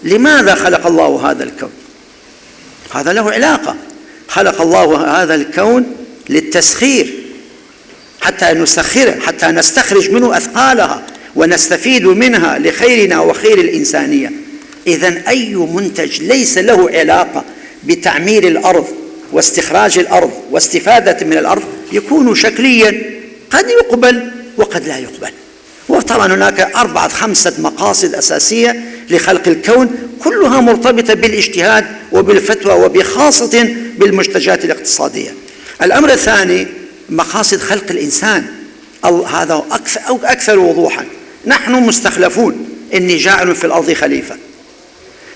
لماذا خلق الله هذا الكون؟ هذا له علاقة. خلق الله هذا الكون للتسخير، حتى نسخره، حتى نستخرج منه أثقالها ونستفيد منها لخيرنا وخير الإنسانية. إذن أي منتج ليس له علاقة بتعمير الأرض واستخراج الأرض واستفادة من الأرض يكون شكليا، قد يقبل وقد لا يقبل. وطبعا هناك 4-5 مقاصد أساسية لخلق الكون، كلها مرتبطة بالاجتهاد وبالفتوى وبخاصة بالمنتجات الاقتصادية. الأمر الثاني مقاصد خلق الإنسان، هذا أكثر وضوحا. نحن مستخلفون، إني جاعل في الأرض خليفة.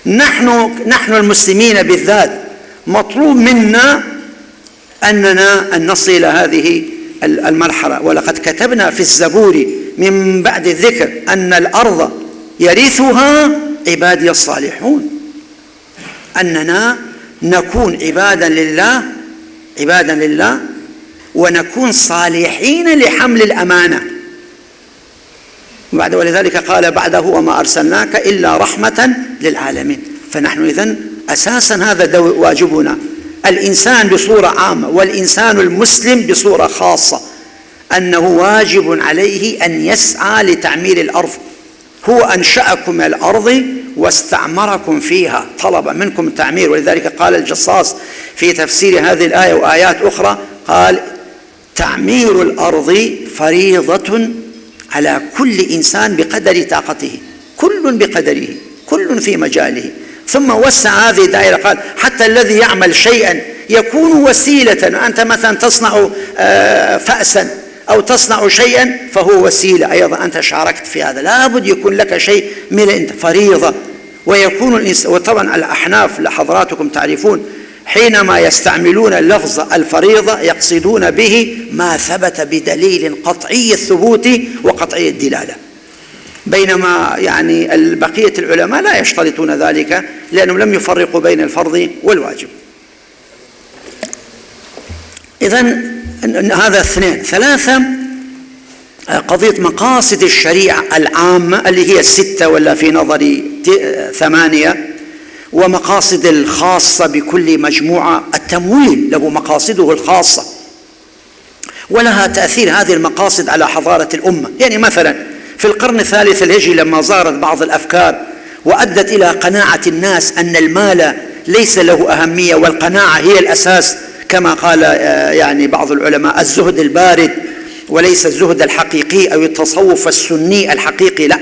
نحن المسلمين بالذات مطلوب منا أن نصل إلى هذه المرحلة. ولقد كتبنا في الزبور من بعد الذكر أن الأرض يرثها عبادي الصالحون، أننا نكون عبادا لله ونكون صالحين لحمل الأمانة. ولذلك قال بعده وما أرسلناك إلا رحمة للعالمين. فنحن إذن أساسا هذا واجبنا، الإنسان بصورة عامة والإنسان المسلم بصورة خاصة، أنه واجب عليه أن يسعى لتعمير الأرض. هو أنشأكم من الأرض واستعمركم فيها، طلب منكم التعمير. ولذلك قال الجصاص في تفسير هذه الآية وآيات أخرى، قال تعمير الأرض فريضة على كل إنسان بقدر طاقته، كل بقدره، كل في مجاله. ثم وسع هذه الدائرة، قال حتى الذي يعمل شيئا يكون وسيلة. أنت مثلا تصنع فأسا أو تصنع شيئا فهو وسيلة، أيضا أنت شاركت في هذا، لابد يكون لك شيء من أنت فريضة. ويكون الإنسان، وطبعا الأحناف لحضراتكم تعرفون حينما يستعملون لفظ الفريضة يقصدون به ما ثبت بدليل قطعي الثبوت وقطعي الدلالة، بينما يعني بقية العلماء لا يشترطون ذلك لأنهم لم يفرقوا بين الفرض والواجب. إذن هذا 2. 3 قضية مقاصد الشريعة العامة اللي هي 6 ولا في نظري 8، ومقاصد الخاصة بكل مجموعة. التمويل له مقاصده الخاصة ولها تأثير هذه المقاصد على حضارة الأمة. يعني مثلا في القرن الثالث الهجري لما ظهرت بعض الأفكار وأدت إلى قناعة الناس أن المال ليس له أهمية والقناعة هي الأساس، كما قال يعني بعض العلماء الزهد البارد وليس الزهد الحقيقي أو التصوف السني الحقيقي، لا.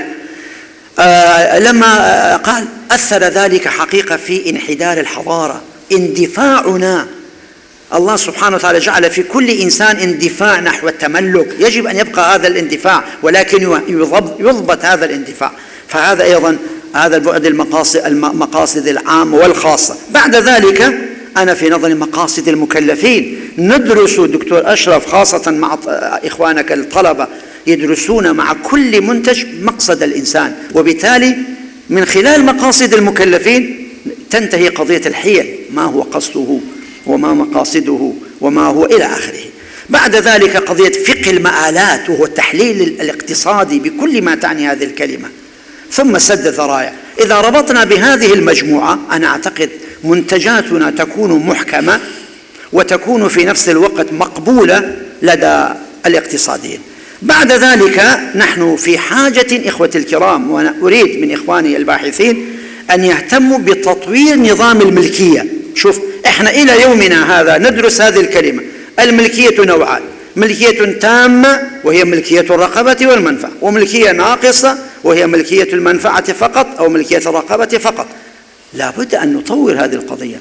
لما قال أثر ذلك حقيقة في انحدار الحضارة، اندفاعنا. الله سبحانه وتعالى جعل في كل إنسان اندفاع نحو التملك، يجب أن يبقى هذا الاندفاع ولكن يضبط هذا الاندفاع. فهذا أيضا هذا البعد المقاصد العامة والخاصة. بعد ذلك أنا في نظري مقاصد المكلفين، ندرس دكتور أشرف خاصة مع إخوانك الطلبة يدرسون مع كل منتج مقصد الإنسان، وبالتالي من خلال مقاصد المكلفين تنتهي قضية الحيل، ما هو قصده وما مقاصده وما هو إلى آخره. بعد ذلك قضية فقه المآلات وهو التحليل الاقتصادي بكل ما تعني هذه الكلمة. ثم سد الذرائع. إذا ربطنا بهذه المجموعة أنا أعتقد منتجاتنا تكون محكمة وتكون في نفس الوقت مقبولة لدى الاقتصاديين. بعد ذلك نحن في حاجة إخوة الكرام، وأنا أريد من إخواني الباحثين أن يهتموا بتطوير نظام الملكية. شوف، إحنا إلى يومنا هذا ندرس هذه الكلمة. الملكية نوعان: ملكية تامة وهي ملكية الرقبة والمنفعة، وملكية ناقصة وهي ملكية المنفعة فقط أو ملكية الرقبة فقط. لا بد أن نطور هذه القضية.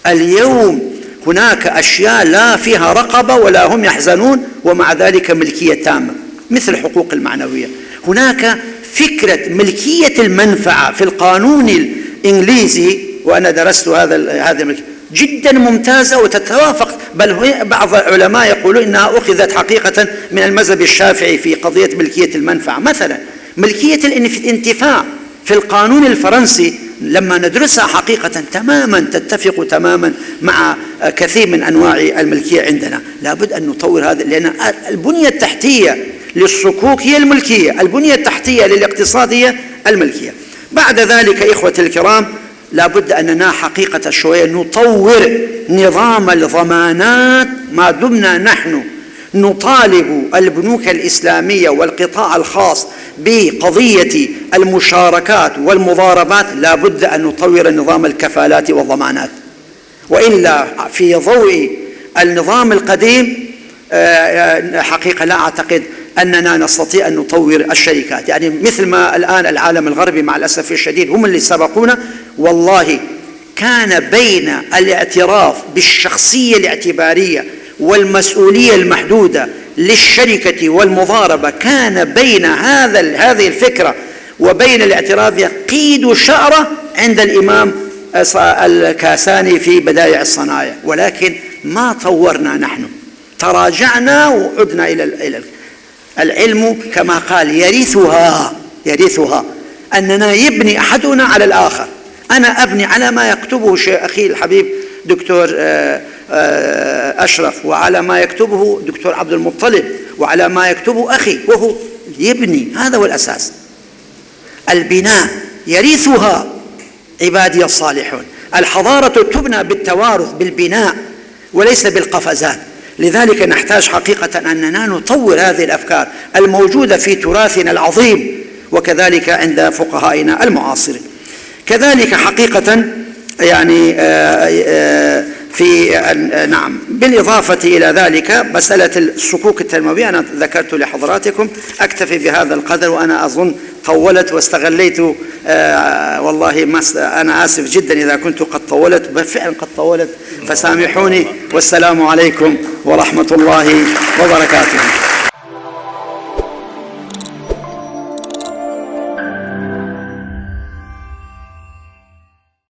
اليوم هناك أشياء لا فيها رقبة ولا هم يحزنون ومع ذلك ملكية تامة، مثل الحقوق المعنوية. هناك فكرة ملكية المنفعة في القانون الإنجليزي، وأنا درست هذا جدا ممتازة وتتوافق، بل بعض العلماء يقولون إنها أخذت حقيقة من المذهب الشافعي في قضية ملكية المنفعة. مثلا ملكية الانتفاع في القانون الفرنسي لما ندرسها حقيقة تماما تتفق تماما مع كثير من أنواع الملكية عندنا. لابد أن نطور هذا، لأن البنية التحتية للصكوك هي الملكية، البنية التحتية للاقتصاد هي الملكية. بعد ذلك إخوتي الكرام لا بد أننا حقيقة شوية نطور نظام الضمانات، ما دمنا نحن نطالب البنوك الإسلامية والقطاع الخاص بقضية المشاركات والمضاربات، لا بد أن نطور نظام الكفالات والضمانات، وإلا في ضوء النظام القديم حقيقة لا أعتقد أننا نستطيع أن نطور الشركات. يعني مثل ما الآن العالم الغربي مع الأسف الشديد هم اللي سبقونا، والله كان بين الاعتراف بالشخصية الاعتبارية والمسؤولية المحدودة للشركة والمضاربة، كان بين هذه الفكرة وبين الاعتراف يقيد شعرة عند الإمام الكاساني في بدائع الصنايع، ولكن ما طورنا، نحن تراجعنا وعدنا إلى العلم كما قال يرثها أننا يبني أحدنا على الآخر. أنا أبني على ما يكتبه أخي الحبيب دكتور أشرف، وعلى ما يكتبه دكتور عبد المطلب، وعلى ما يكتبه أخي، وهو يبني، هذا هو الأساس. البناء يرثها عبادي الصالحون. الحضارة تبنى بالتوارث، بالبناء، وليس بالقفزات. لذلك نحتاج حقيقة أننا نطور هذه الأفكار الموجودة في تراثنا العظيم، وكذلك عند فقهائنا المعاصرين. كذلك حقيقة يعني نعم، بالإضافة إلى ذلك مسألة الصكوك التنموية أنا ذكرت لحضراتكم. أكتفي بهذا القدر، وأنا أظن طولت واستغليت، والله أنا آسف جدا إذا كنت قد طولت، بالفعل قد طولت، فسامحوني، والسلام عليكم ورحمة الله وبركاته.